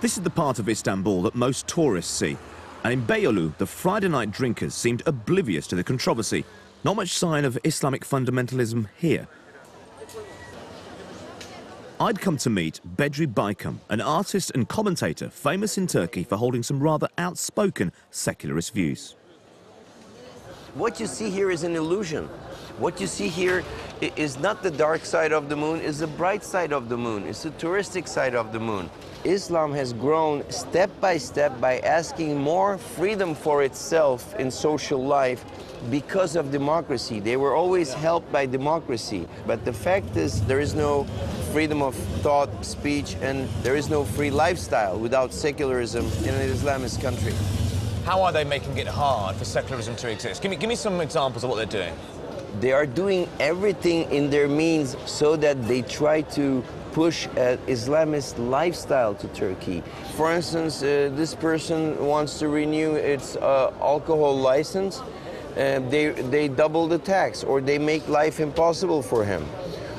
This is the part of Istanbul that most tourists see. And in Beyoğlu, the Friday night drinkers seemed oblivious to the controversy. Not much sign of Islamic fundamentalism here. I'd come to meet Bedri Baykum, an artist and commentator famous in Turkey for holding some rather outspoken secularist views. What you see here is an illusion. What you see here is not the dark side of the moon, it's the bright side of the moon. It's the touristic side of the moon. Islam has grown step by asking more freedom for itself in social life because of democracy. They were always helped by democracy. But the fact is there is no freedom of thought, speech, and there is no free lifestyle without secularism in an Islamist country. How are they making it hard for secularism to exist? Give me some examples of what they're doing. They are doing everything in their means so that they try to push an Islamist lifestyle to Turkey. For instance, this person wants to renew its alcohol license. They double the tax, or they make life impossible for him.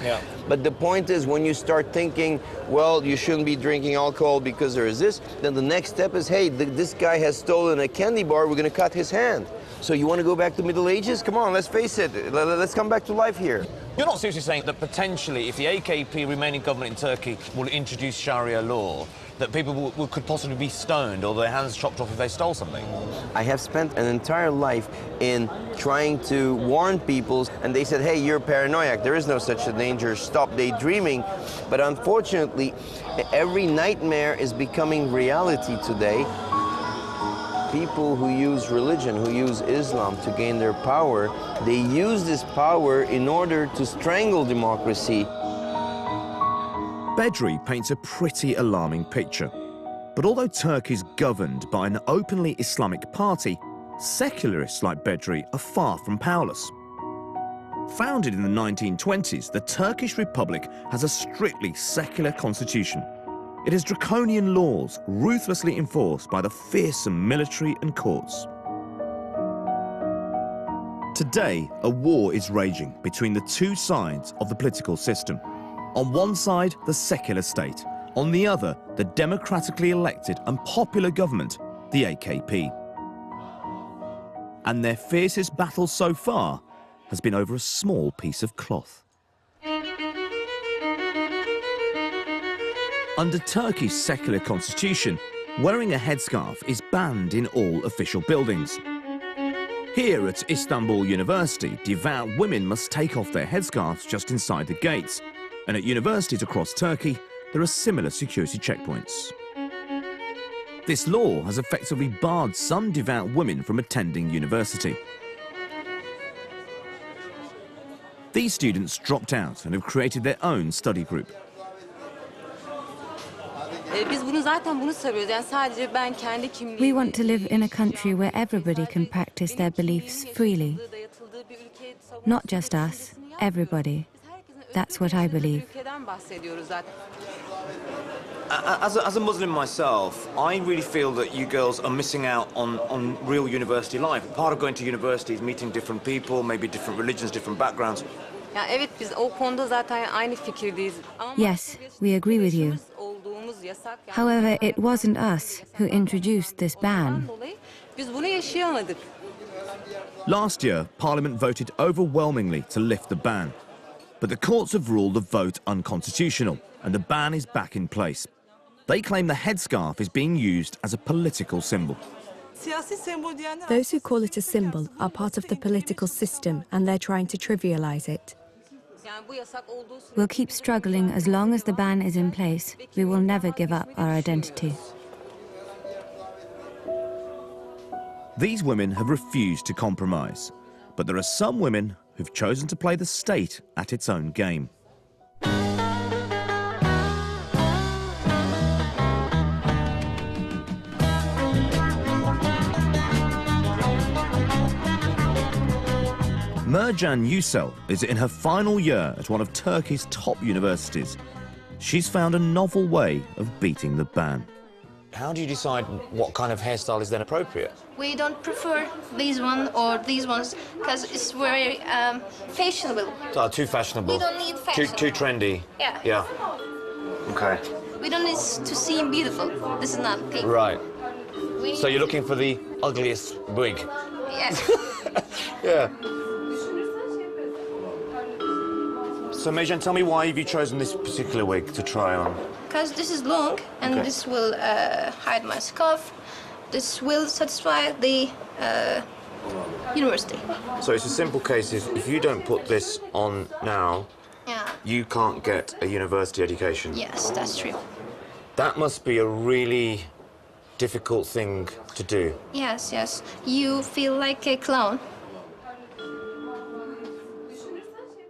Yeah. But the point is, when you start thinking, well, you shouldn't be drinking alcohol because there is this, then the next step is, hey, this guy has stolen a candy bar, we're going to cut his hand. So you want to go back to Middle Ages? Come on, let's face it, let's come back to life here. You're not seriously saying that potentially, if the AKP remain in government in Turkey will introduce Sharia law, that people could possibly be stoned or their hands chopped off if they stole something? I have spent an entire life in trying to warn people, and they said, hey, you're paranoid, there is no such a danger, stop daydreaming. But unfortunately, every nightmare is becoming reality today. People who use religion, who use Islam to gain their power, they use this power in order to strangle democracy. Bedri paints a pretty alarming picture. But although Turkey's governed by an openly Islamic party, secularists like Bedri are far from powerless. Founded in the 1920s, the Turkish Republic has a strictly secular constitution. It has draconian laws ruthlessly enforced by the fearsome military and courts. Today, a war is raging between the two sides of the political system. On one side, the secular state. On the other, the democratically elected and popular government, the AKP. And their fiercest battle so far has been over a small piece of cloth. Under Turkey's secular constitution, wearing a headscarf is banned in all official buildings. Here at Istanbul University, devout women must take off their headscarves just inside the gates. And at universities across Turkey, there are similar security checkpoints. This law has effectively barred some devout women from attending university. These students dropped out and have created their own study group. We want to live in a country where everybody can practice their beliefs freely. Not just us, everybody. That's what I believe. As a Muslim myself, I really feel that you girls are missing out on real university life. Part of going to university is meeting different people, maybe different religions, different backgrounds. Yes, we agree with you. However, it wasn't us who introduced this ban. Last year, Parliament voted overwhelmingly to lift the ban. But the courts have ruled the vote unconstitutional, and the ban is back in place. They claim the headscarf is being used as a political symbol. Those who call it a symbol are part of the political system, and they're trying to trivialize it. We'll keep struggling as long as the ban is in place. We will never give up our identity. These women have refused to compromise, but there are some women who've chosen to play the state at its own game. Mercan Yücel is in her final year at one of Turkey's top universities. She's found a novel way of beating the ban. How do you decide what kind of hairstyle is then appropriate? We don't prefer these one or these ones because it's very fashionable. Oh, too fashionable. We don't need fashion. Too trendy. Yeah. Yeah. Okay. We don't need to seem beautiful. This is not pink. Right. We So you're looking for the ugliest wig? Yes. Yeah. So, Mejan, tell me why have you chosen this particular wig to try on? Because this is long, and Okay. this will hide my scarf. This will satisfy the university. So it's a simple case, if you don't put this on now, Yeah. you can't get a university education. Yes, that's true. That must be a really difficult thing to do. Yes, yes. You feel like a clown.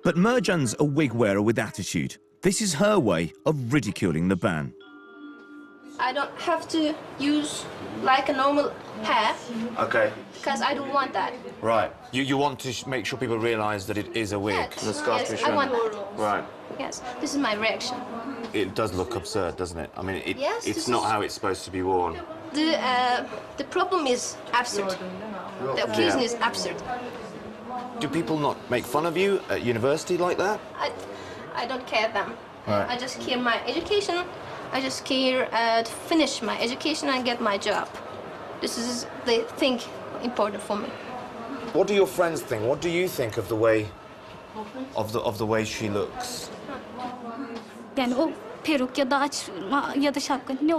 But Merjan's a wig wearer with attitude. This is her way of ridiculing the ban. I don't have to use like a normal hair, Okay. because I don't want that. Right. You want to make sure people realise that it is a wig. Yes, The scarf yes, is I shown. want that. Right. Yes, this is my reaction. It does look absurd, doesn't it? I mean, Yes, it's this not is- how it's supposed to be worn. The problem is absurd. The occasion is absurd. Do people not make fun of you at university like that? I don't care them. Right. I just care my education. I just care to finish my education and get my job. This is the thing important for me. What do your friends think? What do you think of the way of the way she looks?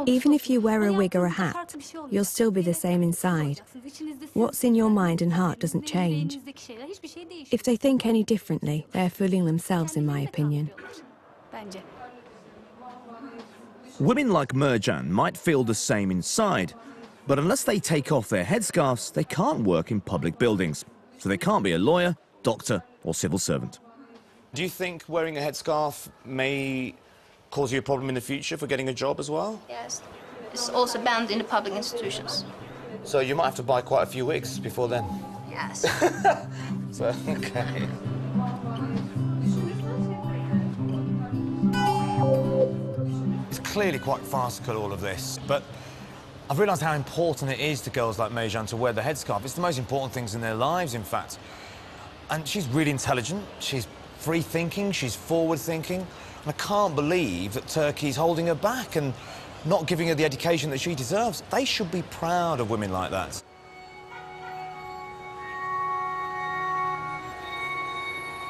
Even if you wear a wig or a hat, you'll still be the same inside. What's in your mind and heart doesn't change. If they think any differently, they're fooling themselves, in my opinion. Women like Merjan might feel the same inside, but unless they take off their headscarves, they can't work in public buildings. So they can't be a lawyer, doctor, or civil servant. Do you think wearing a headscarf may cause you a problem in the future for getting a job as well? Yes, it's also banned in the public institutions. So you might have to buy quite a few wigs before then. Yes. So, okay. It's clearly quite farcical, all of this, but I've realised how important it is to girls like Mejan to wear the headscarf. It's the most important things in their lives, in fact. And she's really intelligent, she's free-thinking, she's forward-thinking, and I can't believe that Turkey's holding her back and not giving her the education that she deserves. They should be proud of women like that.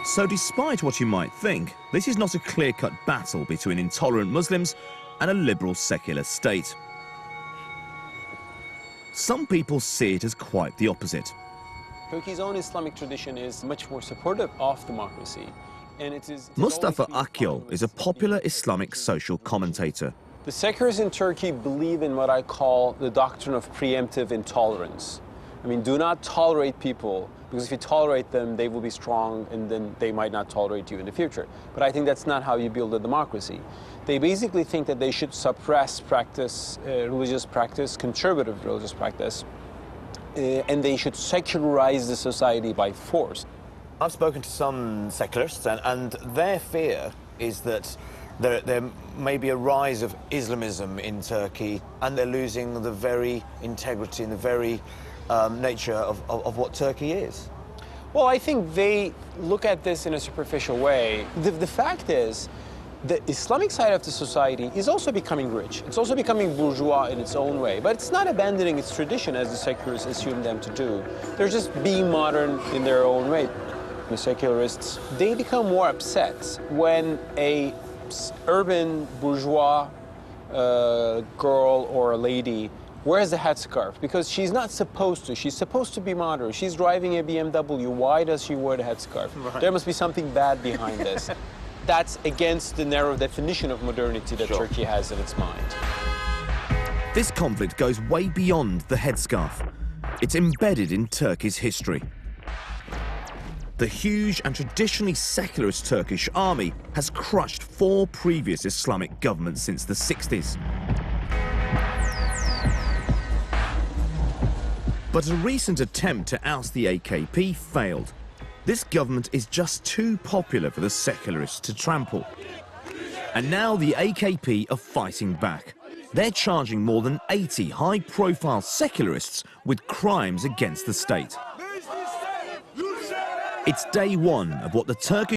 So despite what you might think, this is not a clear-cut battle between intolerant Muslims and a liberal secular state. Some people see it as quite the opposite. Turkey's own Islamic tradition is much more supportive of democracy. And it is Mustafa Akyol is a popular Islamic social commentator. The secularists in Turkey believe in what I call the doctrine of preemptive intolerance. I mean, do not tolerate people, because if you tolerate them, they will be strong, and then they might not tolerate you in the future. But I think that's not how you build a democracy. They basically think that they should suppress practice, religious practice, conservative religious practice, and they should secularize the society by force. I've spoken to some secularists, and their fear is that there may be a rise of Islamism in Turkey, and they're losing the very integrity and the very nature of what Turkey is. Well, I think they look at this in a superficial way. The fact is, the Islamic side of the society is also becoming rich. It's also becoming bourgeois in its own way, but it's not abandoning its tradition as the secularists assume them to do. They're just being modern in their own way. The secularists, they become more upset when a urban bourgeois girl or a lady wears the headscarf, because she's not supposed to. She's supposed to be modern. She's driving a BMW. Why does she wear the headscarf? Right. There must be something bad behind this. That's against the narrow definition of modernity that Turkey has in its mind. This conflict goes way beyond the headscarf. It's embedded in Turkey's history. The huge and traditionally secularist Turkish army has crushed 4 previous Islamic governments since the 60s. But a recent attempt to oust the AKP failed. This government is just too popular for the secularists to trample. And now the AKP are fighting back. They're charging more than 80 high-profile secularists with crimes against the state. It's day one of what the Turkish